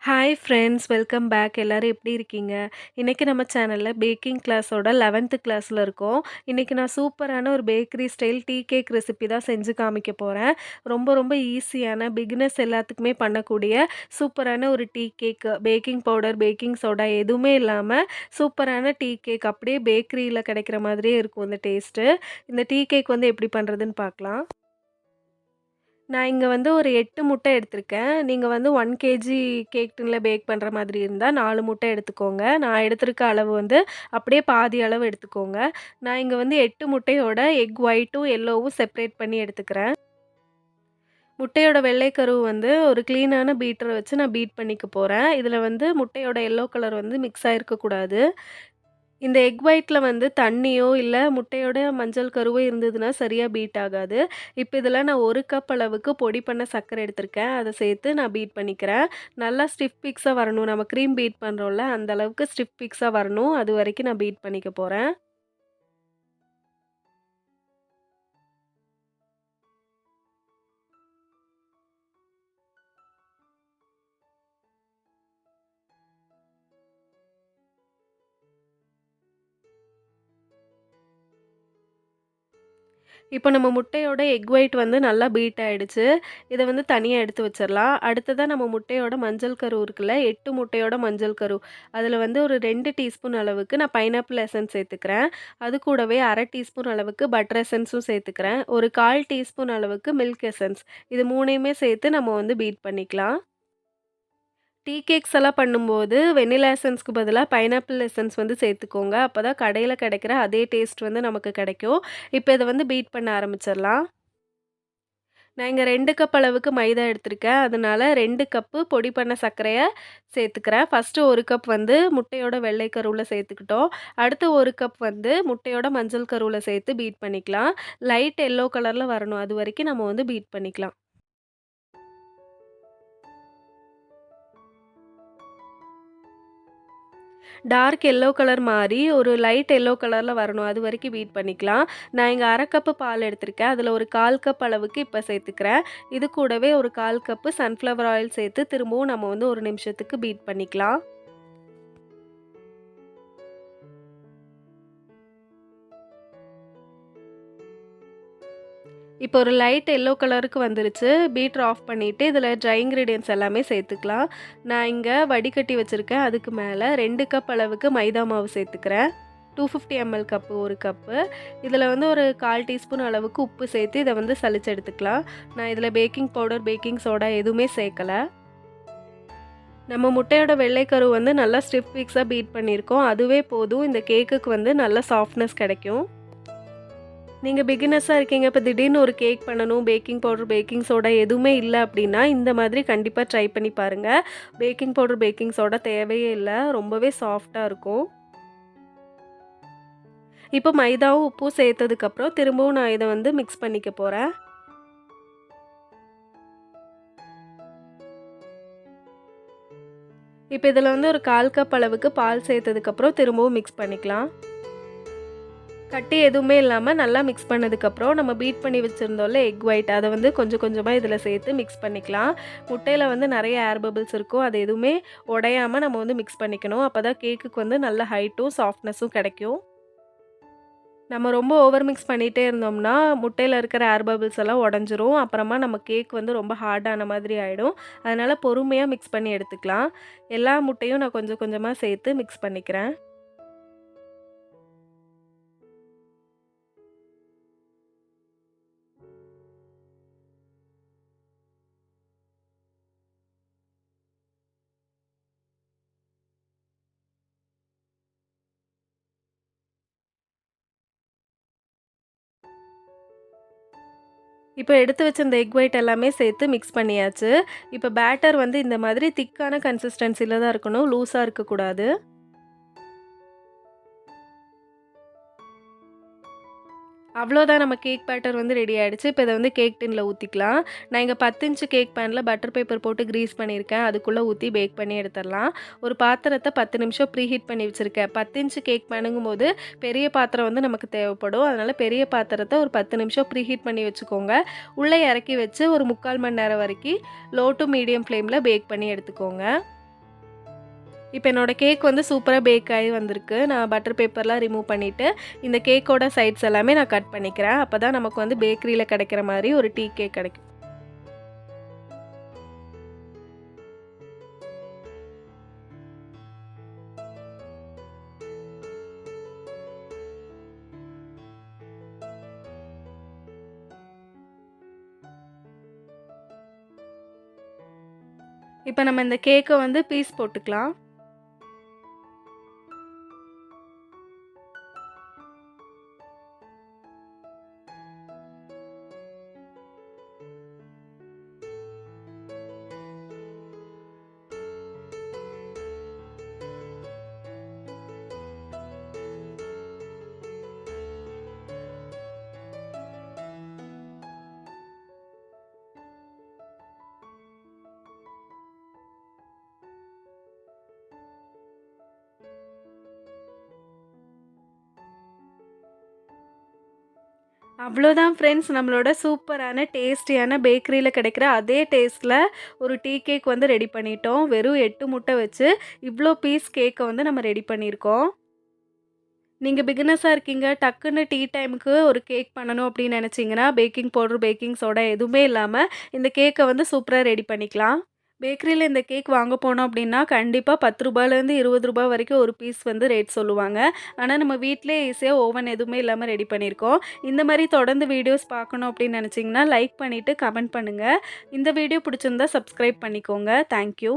Hi friends, welcome back. எல்லாரும் எப்படி இருக்கீங்க? இன்னைக்கு நம்ம சேனல்ல பேக்கிங் கிளாஸோட 11th கிளாஸ்ல இருக்கோம். இன்னைக்கு நான் சூப்பரான ஒரு bakery style tea cake recipe தான் செஞ்சு காமிக்க போறேன். ரொம்ப ரொம்ப ஈஸியான பிகினர்ஸ் எல்லாத்துக்குமே பண்ணக்கூடிய சூப்பரான ஒரு tea cake. Baking powder, baking soda எதுவுமே இல்லாம சூப்பரான டீ கேக் அப்படியே பேக்கரியில கிடைக்கிற மாதிரியே இருக்கும் இந்த டேஸ்ட்டு. இந்த டீ கேக் வந்து எப்படி பண்றதுன்னு பார்க்கலாம். நான் இங்க வந்து ஒரு 8 முட்டை எடுத்திருக்கேன். நீங்க வந்து 1 கேஜி கேக் டின்ல பேக் பண்ற மாதிரி இருந்தா 4 முட்டை எடுத்துக்கோங்க. நான் எடுத்திருக்க அளவு வந்து அப்படியே பாதி அளவு எடுத்துக்கோங்க. நான் இங்க வந்து 8 முட்டையோட எக் ஒயிட்டும், எல்லோவும் செப்பரேட் பண்ணி எடுத்துக்கிறேன். முட்டையோட வெள்ளை கருவு வந்து ஒரு கிளீனான பீட்டர வச்சு நான் பீட் பண்ணிக்க போறேன். இதுல வந்து முட்டையோட எல்லோ கலர் வந்து மிக்ஸ் ஆயிருக்கக்கூடாது. இந்த எக் ஒயிட்ல வந்து தண்ணியோ, இல்ல முட்டையோட மஞ்சள் கருவோ இருந்ததுன்னா சரியா பீட் ஆகாது. இப்ப இதில நான் 1 கப் அளவுக்கு பொடி பண்ண சர்க்கரை எடுத்திருக்கேன். அத சேர்த்து நான் பீட் பண்ணிக்கிறேன். நல்லா ஸ்டிஃப் பிக்ஸா வரணும். நம்ம க்ரீம் பீட் பண்றோம்ல, அந்த அளவுக்கு ஸ்டிஃப் பிக்ஸா வரணும். அதுவரைக்கும் நான் பீட் பண்ணிக்க போறேன். இப்போ நம்ம முட்டையோட எக் ஒயிட் வந்து நல்லா பீட் ஆயிடுச்சு. இத வந்து தனியா எடுத்து வச்சிரலாம். அடுத்ததா நம்ம முட்டையோட மஞ்சள் கரு இருக்குல்ல, 8 முட்டையோட மஞ்சள் கரு. அதில வந்து ஒரு 2 டீஸ்பூன் அளவுக்கு நான் பைனாப்பிள் எசன்ஸ் சேர்த்துக்கிறேன். அது கூடவே 1/2 டீஸ்பூன் அளவுக்கு பட்டர் எசன்ஸும் சேர்த்துக்கிறேன். ஒரு 1/4 டீஸ்பூன் அளவுக்கு மில்க் எசன்ஸ். இது 3யுமே சேர்த்து நம்ம வந்து பீட் பண்ணிக்கலாம். டீ கேக்ஸ் எல்லாம் பண்ணும்போது வெண்ணிலா எசன்ஸ்க்கு பதிலா பைனாப்பிள் எசன்ஸ் வந்து சேர்த்துக்கோங்க. அப்பதான் கடையில கிடைக்கிற அதே டேஸ்ட் வந்து நமக்கு கிடைக்கும். இப்ப இத வந்து பீட் பண்ண ஆரம்பிச்சிரலாம். நான் இங்க 2 கப் அளவுக்கு மைதா எடுத்திருக்கேன். அதனால 2 கப்பு பொடி பண்ண சர்க்கரைய சேர்த்துக்கிறேன். ஃபர்ஸ்ட்டு 1 கப் வந்து முட்டையோட வெள்ளை கருவுல சேர்த்துக்கிட்டோம். அடுத்து 1 கப் வந்து முட்டையோட மஞ்சள் கருவுல சேர்த்து பீட் பண்ணிக்கலாம். லைட் எல்லோ கலர்ல வரணும். அதுவரைக்கும் நம்ம வந்து பீட் பண்ணிக்கலாம். டார்க் எல்லோ கலர் மாறி ஒரு லைட் எல்லோ கலர்ல வரணும். அதுவரைக்கும் பீட் பண்ணிக்கலாம். நான் இங்க 1/2 கப்பு பால் எடுத்திருக்கேன். அதில ஒரு 1/4 கப் அளவுக்கு இப்ப சேர்த்துக்கிறேன். இது கூடவே ஒரு 1/4 கப்பு சன்ஃப்ளவர் ஆயில் சேர்த்து திரும்பவும் நம்ம வந்து 1 நிமிஷத்துக்கு பீட் பண்ணிக்கலாம். இப்போ ஒரு லைட் எல்லோ கலருக்கு வந்துருச்சு. பீட்டர் ஆஃப் பண்ணிட்டு இதில ட்ரை இன்கிரீடியன்ட்ஸ் எல்லாமே சேர்த்துக்கலாம். நான் இங்க வடிகட்டி வச்சிருக்கேன். அதுக்கு மேல 2 கப் அளவுக்கு மைதா மாவு சேர்த்துக்கிறேன். 250 ml கப்பு 1 கப்பு. இதில வந்து ஒரு 1/4 டீஸ்பூன் அளவுக்கு உப்பு சேர்த்து இத வந்து சலிச்சு எடுத்துக்கலாம். நான் இதில பேக்கிங் பவுடர், பேக்கிங் சோடா எதுவுமே சேர்க்கல. நம்ம முட்டையோட வெள்ளை கரு வந்து நல்லா ஸ்டிஃப் பிக்ஸா பீட் பண்ணியிருக்கோம். அதுவே போதும். இந்த கேக்குக்கு வந்து நல்ல சாஃப்ட்னஸ் கிடைக்கும். நீங்க பிகினர்ஸா இருக்கீங்க. இப்ப திடீர்னு ஒரு கேக் பண்ணணும். பேக்கிங் பவுடர், பேக்கிங் சோடா எதுவுமே இல்ல அப்டின்னா, இந்த மாதிரி கண்டிப்பா ட்ரை பண்ணி பாருங்க. பேக்கிங் பவுடர், பேக்கிங் சோடா தேவையே இல்ல. ரொம்பவே சாஃப்ட்டா இருக்கும். இப்போ மைதாவும், உப்பும் சேர்த்ததுக்கப்புறம் திரும்பவும் நான் இத வந்து மிக்ஸ் பண்ணிக்க போறேன். இப்ப இதுல வந்து ஒரு 1/4 கப் அளவுக்கு பால் சேர்த்ததுக்கப்புறம் திரும்பவும் மிக்ஸ் பண்ணிக்கலாம். கட்டி எதுவுமே இல்லாம நல்லா மிக்ஸ் பண்ணதுக்கப்புறம், நம்ம பீட் பண்ணி வச்சிருந்தோம்ல எக் ஒயிட் அத வந்து கொஞ்சம் கொஞ்சமா இதில சேர்த்து மிக்ஸ் பண்ணிக்கலாம். முட்டையில வந்து நெறைய ஏர் பபிள்ஸ் இருக்கும். அது எதுவுமே உடையாம நம்ம வந்து மிக்ஸ் பண்ணிக்கணும். அப்பதான் கேக்குக்கு வந்து நல்ல ஹைட்டும், சாஃப்ட்னஸும் கிடைக்கும். நம்ம ரொம்ப ஓவர் மிக்ஸ் பண்ணிட்டே இருந்தோம்னா, முட்டையில இருக்கிற ஏர் பபிள்ஸ் எல்லாம் உடைஞ்சிரும். அப்புறமா நம்ம கேக் வந்து ரொம்ப ஹார்டான மாதிரி ஆயிடும். அதனால பொறுமையா மிக்ஸ் பண்ணி எடுத்துக்கலாம். எல்லா முட்டையும் நான் கொஞ்சம் கொஞ்சமா சேர்த்து மிக்ஸ் பண்ணிக்கிறேன். இப்போ எடுத்து வச்சிருந்த எக் ஒயிட் எல்லாமே சேர்த்து மிக்ஸ் பண்ணியாச்சு. இப்போ பேட்டர் வந்து இந்த மாதிரி திக்கான கன்சிஸ்டன்சில தான் இருக்கணும். லூஸா இருக்கக்கூடாது. அவ்வளோதான் நம்ம கேக் பேட்டர் வந்து ரெடி ஆயிடுச்சு. இப்போ இத வந்து கேக் டின்ல ஊத்திக்கலாம். நான் இங்க 10 இன்ச் கேக் பேன்ல பட்டர் பேப்பர் போட்டு கிரீஸ் பண்ணியிருக்கேன். அதுக்குள்ள ஊத்தி பேக் பண்ணி எடுத்துரலாம். ஒரு பாத்திரத்த 10 நிமிஷம் ப்ரீ ஹீட் பண்ணி வச்சிருக்கேன். 10 இன்ச் கேக் பேனுங்கும்போது பெரிய பாத்திரம் வந்து நமக்கு தேவைப்படும். அதனால பெரிய பாத்திரத்த ஒரு 10 நிமிஷம் ப்ரீ ஹீட் பண்ணி வச்சுக்கோங்க. உள்ள இறக்கி வச்சு ஒரு 3/4 மணி நேரம் வரைக்கும் லோ டூ மீடியம் ஃப்ளேம்ல பேக் பண்ணி எடுத்துக்கோங்க. இப்போ என்னோட கேக் வந்து சூப்பரா பேக் ஆகி வந்திருக்கு. நான் பட்டர் பேப்பர்லாம் ரிமூவ் பண்ணிட்டு, இந்த கேக்கோட சைட்ஸ் எல்லாமே நான் கட் பண்ணிக்கிறேன். அப்பதான் நமக்கு வந்து பேக்கரியில கிடைக்கிற மாரி ஒரு டீ கேக் கிடைக்கும். இப்போ நம்ம இந்த கேக்க வந்து பீஸ் போட்டுக்கலாம். அவ்வளோதான் ஃப்ரெண்ட்ஸ். நம்மளோட சூப்பரான டேஸ்டியான பேக்கரியில கிடைக்கிற அதே டேஸ்ட்ல ஒரு டீ கேக் வந்து ரெடி பண்ணிட்டோம். வெறும் 8 முட்டை வச்சு இவ்ளோ பீஸ் கேக்க வந்து நம்ம ரெடி பண்ணியிருக்கோம். நீங்க பிகினர்ஸா இருக்கீங்க, டக்குன்னு டீ டைமுக்கு ஒரு கேக் பண்ணணும் அப்படின்னு நெனச்சீங்கன்னா, பேக்கிங் பவுடர், பேக்கிங் சோடா எதுவுமே இல்லாம இந்த கேக்க வந்து சூப்பரா ரெடி பண்ணிக்கலாம். பேக்கரியில இந்த கேக் வாங்க போனோம் அப்படின்னா, கண்டிப்பா ரூ. 10லேருந்து ரூ. 20 வரைக்கும் ஒரு பீஸ் வந்து ரேட் சொல்லுவாங்க. ஆனா, நம்ம வீட்லயே ஈஸியா ஓவன் எதுவுமே இல்லாம ரெடி பண்ணியிருக்கோம். இந்த மாரி தொடர்ந்து வீடியோஸ் பார்க்கணும் அப்படின்னு நெனச்சீங்கன்னா, லைக் பண்ணிட்டு கமெண்ட் பண்ணுங்க. இந்த வீடியோ பிடிச்சிருந்தா சப்ஸ்கிரைப் பண்ணிக்கோங்க. Thank you.